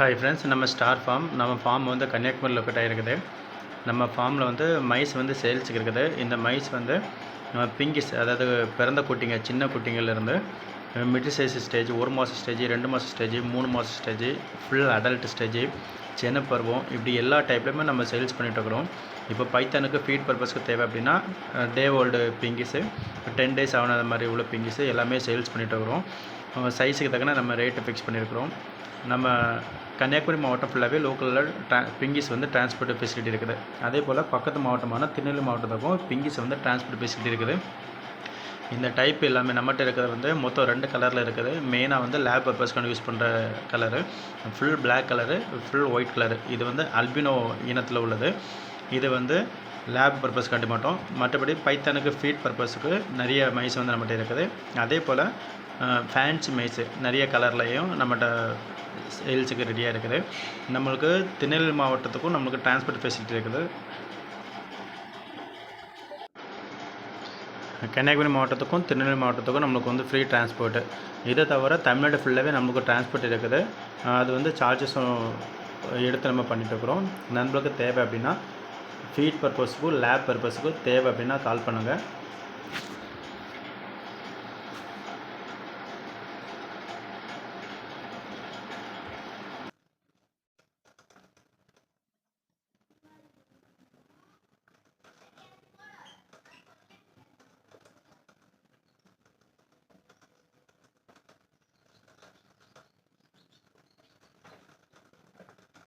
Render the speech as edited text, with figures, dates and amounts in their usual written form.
Hi friends, நம்ம star form. நம்ம form வந்து கன்னியாகுமரி லொக்கேட் ஆகிருக்குது. நம்ம ஃபார்மில் வந்து மைஸ் வந்து சேல்ஸுக்கு இருக்குது. இந்த மைஸ் வந்து பிங்கிஸ், அதாவது பிறந்த குட்டிங்க, சின்ன குட்டிங்கள்லேருந்து மிடில் சைஸ் ஸ்டேஜ், 1 மாதம் ஸ்டேஜ், 2 மாதம் ஸ்டேஜ், 3 மாதம் ஸ்டேஜ், ஃபுல் அடல்ட் ஸ்டேஜ், சின்ன பருவம், இப்படி எல்லா டைப்லையுமே நம்ம சேல்ஸ் பண்ணிகிட்ருக்குறோம். இப்போ பைத்தானுக்கு ஃபீட் பர்பஸ்க்கு தேவை அப்படின்னா டே ஓல்டு பிங்கிஸு, 10 டேஸ் ஆன மாதிரி உள்ள பிங்கிஸு எல்லாமே சேல்ஸ் பண்ணிகிட்ருக்குறோம். சைஸுக்கு தக்கன நம்ம ரேட்டு ஃபிக்ஸ் பண்ணியிருக்கிறோம். நம்ம கன்னியாகுமரி மாவட்டம் ஃபுல்லாகவே லோக்கலில் பிங்கிஸ் வந்து டிரான்ஸ்போர்ட் ஃபெசிலிட்டி இருக்குது. அதே போல் பக்கத்து மாவட்டமான திருநெல்வேலி மாவட்டத்துக்கும் பிங்கிஸ் வந்து டிரான்ஸ்போர்ட் ஃபெசிலிட்டி இருக்குது. இந்த டைப் எல்லாமே நம்மகிட்ட இருக்கிறது வந்து மொத்தம் 2 கலரில் இருக்குது. மெயினாக வந்து லேப் பர்பஸ்க்கான யூஸ் பண்ணுற colour full black colour, full white colour. இது வந்து அல்பினோ இனத்தில் உள்ளது. இது வந்து லேப் பர்பஸ்க்காண்டி மட்டும். மற்றபடி பைத்தானுக்கு ஃபீட் பர்பஸுக்கு நிறைய மைஸ் வந்து நம்மகிட்ட இருக்குது. அதே போல் ஃபேன்சி மைஸு நிறைய கலர்லேயும் நம்மகிட்ட சேல்ஸுக்கு ரெடியாக இருக்குது. நம்மளுக்கு திருநெல்வேலி மாவட்டத்துக்கும் நம்மளுக்கு டிரான்ஸ்போர்ட் ஃபெசிலிட்டி இருக்குது. கன்னியாகுமரி மாவட்டத்துக்கும் திருநெல்வேலி மாவட்டத்துக்கும் நம்மளுக்கு வந்து ஃப்ரீ டிரான்ஸ்போர்ட்டு. இதை தவிர தமிழ்நாடு ஃபுல்லாகவே நம்மளுக்கு டிரான்ஸ்போர்ட் இருக்குது. அது வந்து சார்ஜஸும் எடுத்து நம்ம பண்ணிகிட்ருக்குறோம். நம்மளுக்கு தேவை அப்படின்னா ஃபீட் பர்பஸுக்கும் லேப் பர்பஸுக்கும் தேவை அப்படின்னா கால் பண்ணுங்கள்.